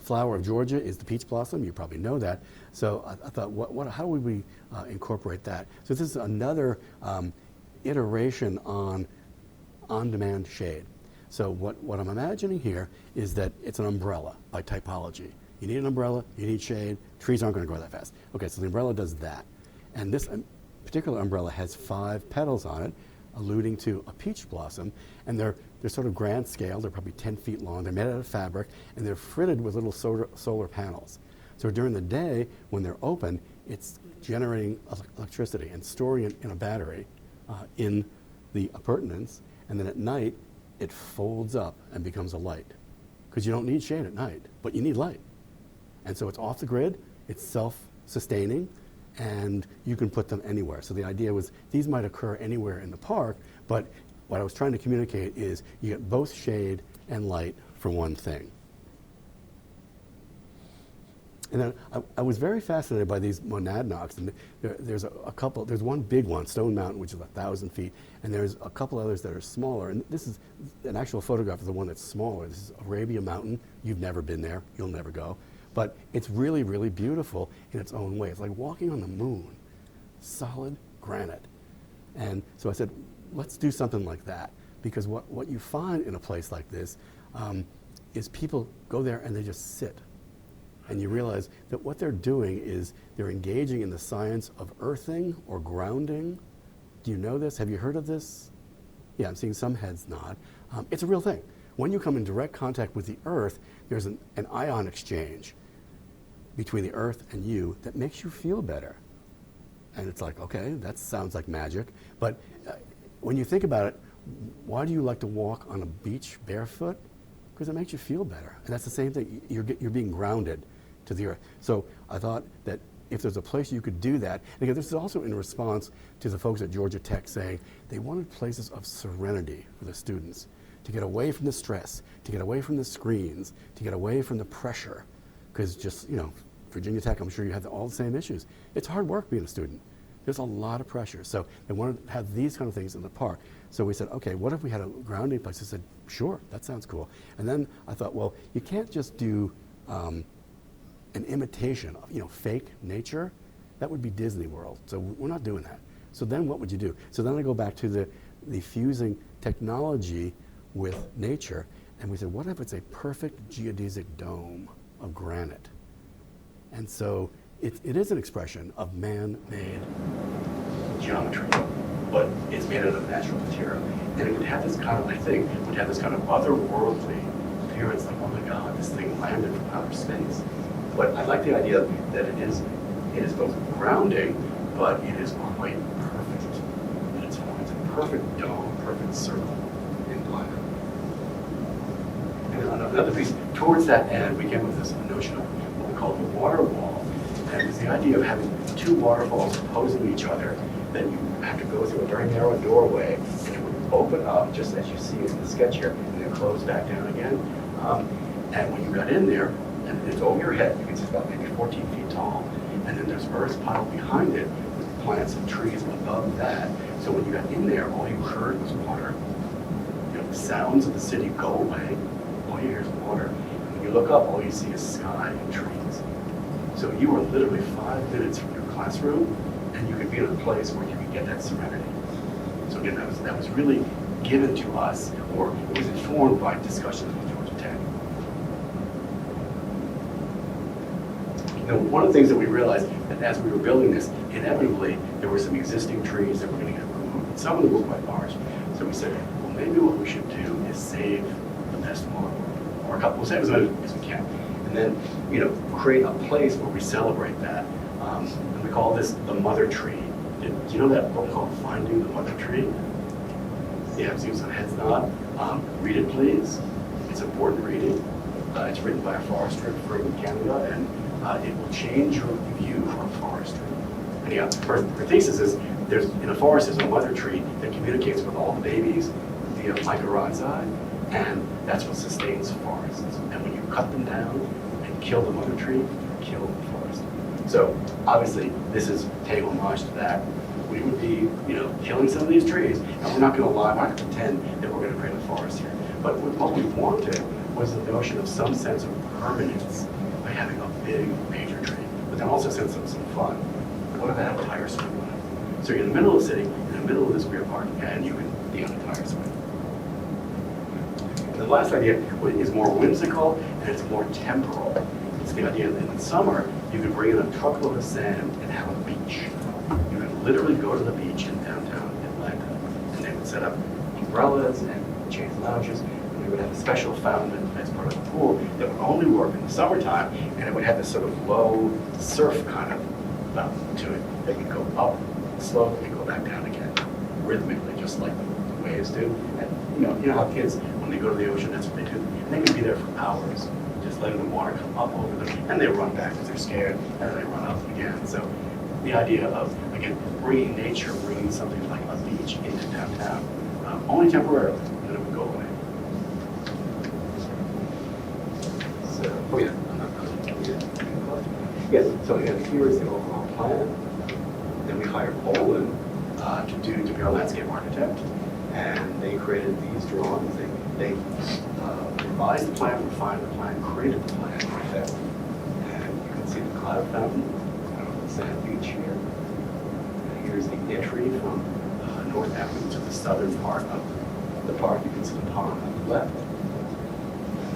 flower of Georgia is the peach blossom. You probably know that. So I thought, how would we incorporate that? So this is another iteration on-demand shade. So what I'm imagining here is that it's an umbrella by typology. You need an umbrella, you need shade, trees aren't going to grow that fast. Okay, so the umbrella does that. And this particular umbrella has 5 petals on it, alluding to a peach blossom, and they're sort of grand scale. They're probably 10 feet long. They're made out of fabric, and they're fritted with little solar panels. So during the day, when they're open, it's generating electricity and storing it in a battery in the appurtenance, and then at night, it folds up and becomes a light. Because you don't need shade at night, but you need light. And so it's off the grid, it's self-sustaining, and you can put them anywhere. So the idea was these might occur anywhere in the park, but what I was trying to communicate is you get both shade and light for one thing. And then I was very fascinated by these monadnocks, and there's a couple. There's one big one, Stone Mountain, which is 1,000 feet, and there's a couple others that are smaller. And this is an actual photograph of the one that's smaller. This is Arabia Mountain. You've never been there. You'll never go. But it's really, really beautiful in its own way. It's like walking on the moon, solid granite. And so I said, let's do something like that, because what you find in a place like this is people go there and they just sit. And you realize that what they're doing is they're engaging in the science of earthing or grounding. Do you know this? Have you heard of this? Yeah, I'm seeing some heads nod. It's a real thing. When you come in direct contact with the Earth, there's an ion exchange between the Earth and you that makes you feel better. And it's like, okay, that sounds like magic. But when you think about it, why do you like to walk on a beach barefoot? Because it makes you feel better. And that's the same thing. You're being grounded to the Earth. So I thought that if there's a place you could do that, and again, this is also in response to the folks at Georgia Tech saying they wanted places of serenity for the students, to get away from the stress, to get away from the screens, to get away from the pressure. Because just, Virginia Tech, I'm sure you have all the same issues. It's hard work being a student. There's a lot of pressure. So they wanted to have these kind of things in the park. So we said, okay, what if we had a grounding place? I said, sure, that sounds cool. And then I thought, well, you can't just do an imitation of, fake nature. That would be Disney World. So we're not doing that. So then what would you do? So then I go back to the fusing technology with nature. And we said, what if it's a perfect geodesic dome of granite? And so it is an expression of man-made geometry, but it's made out of natural material. And it would have this kind of, otherworldly appearance, like, oh my God, this thing landed from outer space. But I like the idea that it is both grounding, but it is quite perfect in its form. It's a perfect dome, perfect circle in black. And another piece, towards that end, we came up with this notion of what we call the water wall. And it was the idea of having two waterfalls opposing each other. Then you have to go through a very narrow doorway, and it would open up, just as you see in the sketch here, and then close back down again. And when you got in there, and it's over your head, you can see it's about maybe 14 feet tall. And then there's earth piled behind it with plants and trees above that. So when you got in there, all you heard was water. The sounds of the city go away. All you hear is water. And when you look up, all you see is sky and trees. So you were literally 5 minutes from your classroom, and you could be in a place where you could get that serenity. So again, that was really given to us, or it was informed by discussions with Georgia Tech. One of the things that we realized that as we were building this, inevitably there were some existing trees that were going to get removed. Some of them were quite large. So we said, well, maybe what we should do is save the best one, or a couple. We'll save as many as we can, and then create a place where we celebrate that. And we call this the Mother Tree. Do you know that book called Finding the Mother Tree? Yeah, seems some heads nod. Read it, please. It's important reading. It's written by a forester from Canada, and it will change your view from forestry. And her thesis is in a forest there's a mother tree that communicates with all the babies via mycorrhizae, and that's what sustains forests. And when you cut them down and kill the mother tree, you kill the forest. So obviously this is paying homage to that. We would be, killing some of these trees, and we're not going to lie, we're not going to pretend that we're going to create a forest here. But what we wanted was the notion of some sense of permanence by having a big, major tree, but then also a sense of some fun. What if I have a tire swing on it? So you're in the middle of the city, in the middle of this weird park, and you can be on a tire swing. And the last idea is more whimsical, and it's more temporal. It's the idea that in the summer, you could bring in a truckload of sand and have a beach. You could literally go to the beach in downtown Atlanta, and they would set up umbrellas and chain lounges, and we would have a special fountain as part of the pool that would only work in the summertime, and it would have this sort of low surf kind of fountain to it that would go up slowly and go back down again, rhythmically, just like the waves do. And you know how kids, when they go to the ocean, that's what they do. And they can be there for hours, just letting the water come up over them, and they run back because they're scared, and then they run up again. So the idea of, again, bringing nature, bringing something like a beach into downtown, only temporarily, and then it would go away. So, oh yeah, I'm not going to yes, so again, here is the overall plan. Then we hired Olin to be our landscape architect, and they created these drawings. They revised the plan, refined the plan, created the plan, perfect. And you can see the cloud fountain on the sand beach here. And here's the entry from North Avenue to the southern part of the park. You can see the pond on the left.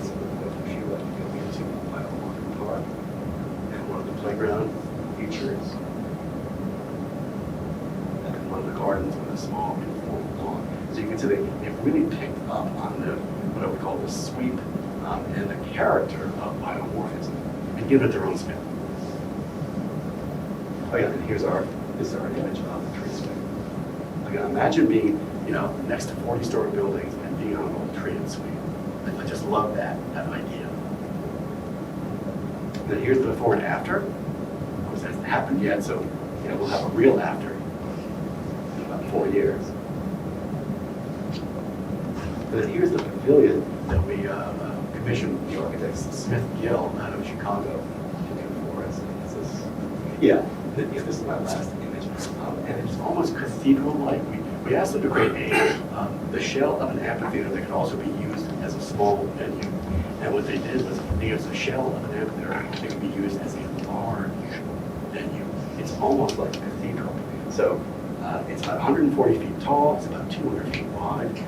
So if you like to go into Walker Park, and one of the playground features, and one of the gardens with a small informal lawn. So you can And so they really picked up on what I would call the sweep and the character of biomorphism and given it their own spin. Oh yeah, and this is our image of the tree swing. Again, imagine being, next to 40-story buildings and being on an old tree and swing. I just love that idea. And then here's the before and after. Of course, that hasn't happened yet, so we'll have a real after in about 4 years. And then here's the pavilion that we commissioned the architects Smith Gill out of Chicago to do for us. This is my last image. And it's almost cathedral-like. We asked them to create the shell of an amphitheater that could also be used as a small venue. And what they did was they used a shell of an amphitheater that could be used as a large venue. It's almost like a cathedral. So it's about 140 feet tall. It's about 200 feet wide.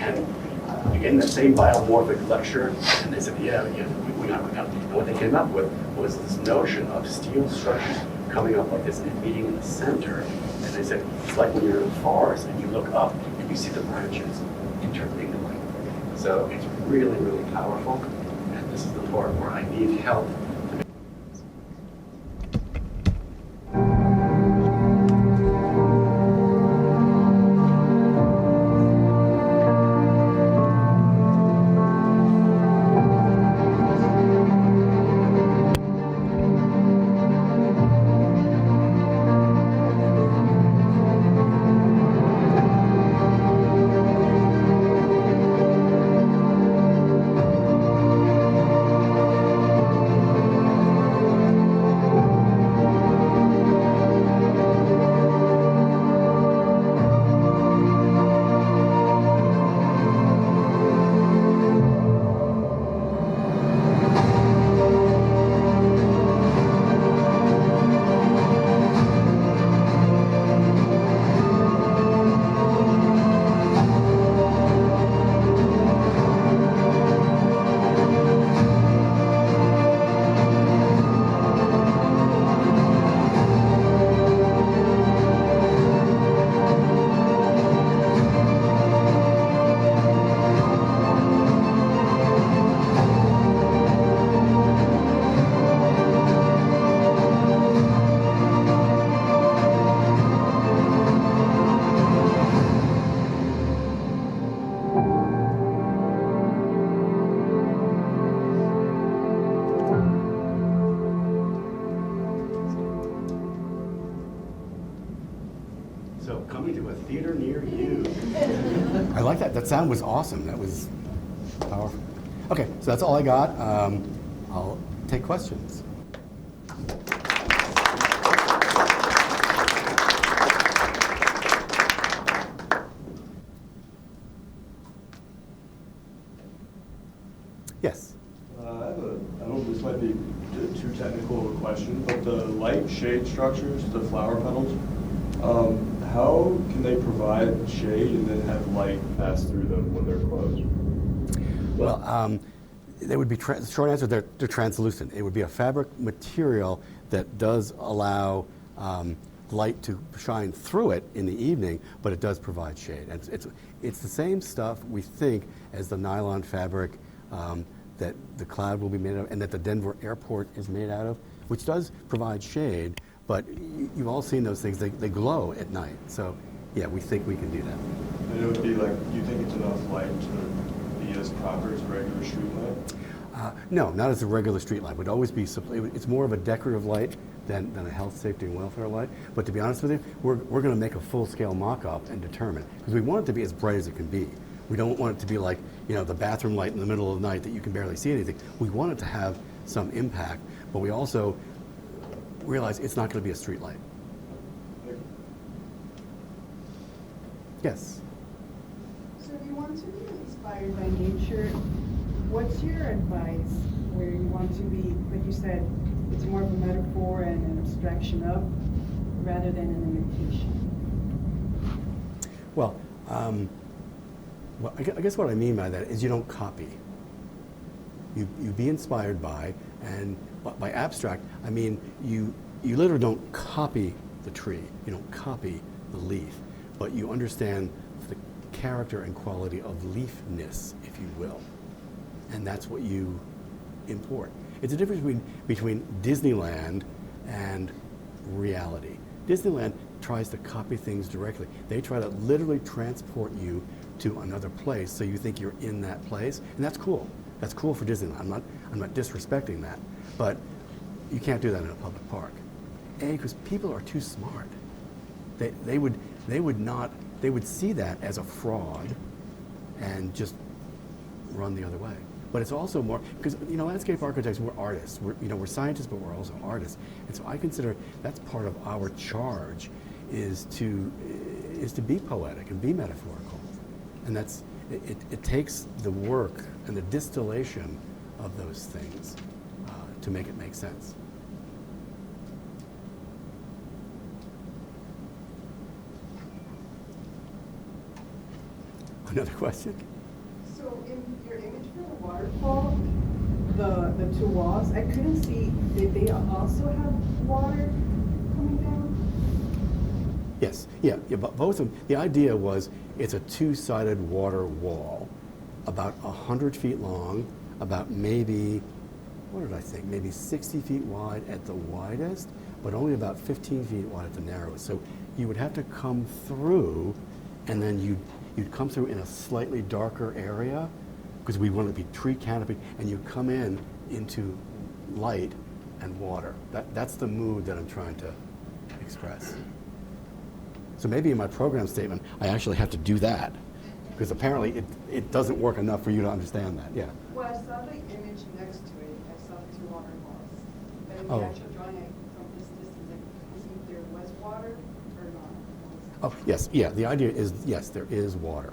And again, the same biomorphic lecture. And they said, we got. And what they came up with was this notion of steel structures coming up like this and meeting in the center. And they said, it's like when you're in a forest and you look up and you see the branches intermingling. So it's really, really powerful. And this is the part where I need help. So coming to a theater near you. I like that. That sound was awesome. That was powerful. Okay, so that's all I got. I'll take questions. Yes. I don't know if this might be too technical of a question, but the light shade structures, the flower petals, how can they provide shade and then have light pass through them when they're closed? Well, they would be, short answer, they're translucent. It would be a fabric material that does allow light to shine through it in the evening, but it does provide shade. And it's the same stuff, we think, as the nylon fabric that the cloud will be made of and that the Denver airport is made out of, which does provide shade, but you've all seen those things, they glow at night. So yeah, we think we can do that. And it would be like, do you think it's enough light to be as proper as a regular street light? No, not as a regular street light. It would always be, it's more of a decorative light than a health, safety, and welfare light. But to be honest with you, we're going to make a full-scale mock-up and determine, because we want it to be as bright as it can be. We don't want it to be like, the bathroom light in the middle of the night that you can barely see anything. We want it to have some impact, but we also realize it's not going to be a street light. Yes? So if you want to be inspired by nature, what's your advice where you want to be, like you said, it's more of a metaphor and an abstraction of, rather than an imitation? Well, I guess what I mean by that is you don't copy. You be inspired by, and by abstract, I mean you literally don't copy the tree, you don't copy the leaf, but you understand the character and quality of leafness, if you will. And that's what you import. It's a difference between Disneyland and reality. Disneyland tries to copy things directly. They try to literally transport you to another place so you think you're in that place, and that's cool. That's cool for Disneyland. I'm not disrespecting that, but you can't do that in a public park. Because people are too smart. They would see that as a fraud and just run the other way. But it's also more, because landscape architects, we're artists. We're scientists, but we're also artists. And so I consider that's part of our charge is to be poetic and be metaphorical. And it takes the work and the distillation of those things to make it make sense. Another question? So in your image for the waterfall, the two walls, I couldn't see, did they also have water coming down? Yes, but both of them. The idea was it's a two-sided water wall, about 100 feet long, about maybe 60 feet wide at the widest, but only about 15 feet wide at the narrowest. So you would have to come through, and then you'd come through in a slightly darker area, because we want it to be tree canopy, and you come into light and water. That's the mood that I'm trying to express. So maybe in my program statement, I actually have to do that, because apparently it doesn't work enough for you to understand that. Yeah. Well, I saw the image next to it. I saw the two waterfalls. But in the Oh. actual drawing, from this distance, I could see if there was water or not. Oh, yes, yeah, the idea is, yes, there is water.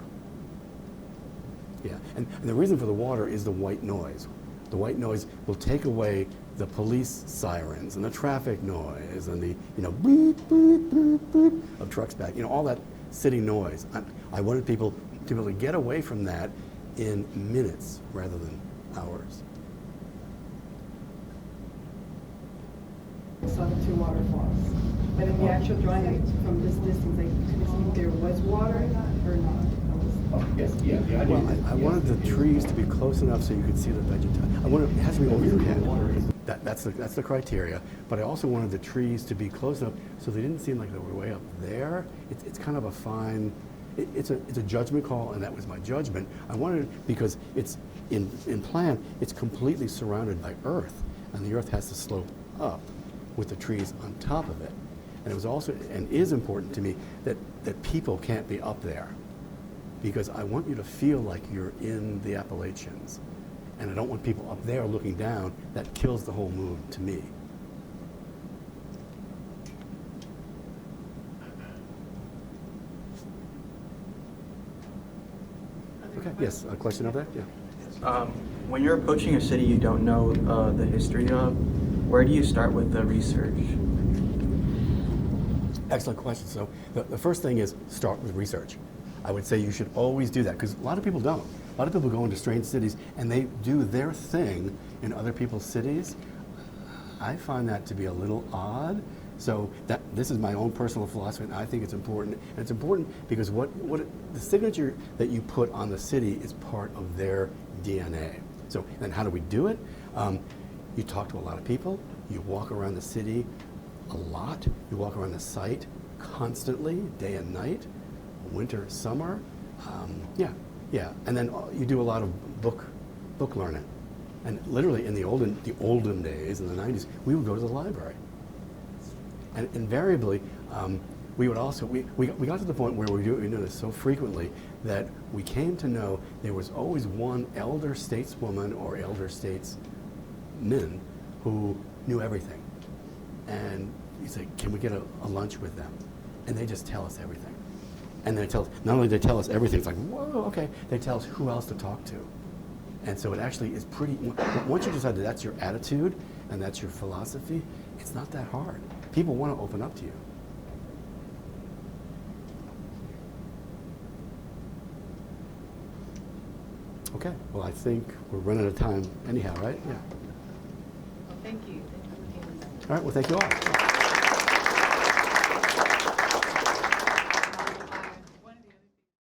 Yeah, and the reason for the water is the white noise. The white noise will take away the police sirens and the traffic noise and the, beep, beep, beep, beep of trucks back, all that city noise. I wanted people to be able to get away from that in minutes rather than hours. I saw the two waterfalls. But in the actual drawing, from this distance, I couldn't see if there was water or not. Yes, yeah. Well, I wanted the trees to be close enough so you could see the vegetation. It has to be over your head. That's the criteria. But I also wanted the trees to be close enough so they didn't seem like they were way up there. It's kind of a fine. It's a judgment call, and that was my judgment. I wanted it because it's in plan. It's completely surrounded by earth, and the earth has to slope up with the trees on top of it. And it was also and is important to me that people can't be up there, because I want you to feel like you're in the Appalachians. And I don't want people up there looking down. That kills the whole mood to me. Okay, yes, a question over there? Yeah. When you're approaching a city you don't know the history of, where do you start with the research? Excellent question. So the first thing is start with research. I would say you should always do that, because a lot of people don't. A lot of people go into strange cities and they do their thing in other people's cities. I find that to be a little odd. So this is my own personal philosophy, and I think it's important. And it's important because the signature that you put on the city is part of their DNA. So then how do we do it? You talk to a lot of people. You walk around the city a lot. You walk around the site constantly, day and night, winter, summer. Yeah. And then you do a lot of book learning. And literally in the olden days, in the 90s, we would go to the library. And invariably, we would also, we got to the point where we were doing this so frequently that we came to know there was always one elder stateswoman or elder statesman who knew everything. And you say, can we get a lunch with them? And they just tell us everything. And they not only they tell us everything, it's like, whoa, okay, they tell us who else to talk to. And so it actually is pretty, once you decide that that's your attitude and that's your philosophy, it's not that hard. People want to open up to you. Okay, well, I think we're running out of time anyhow, right? Yeah. Well, thank you. Thank you for being with us. All right, well, thank you all.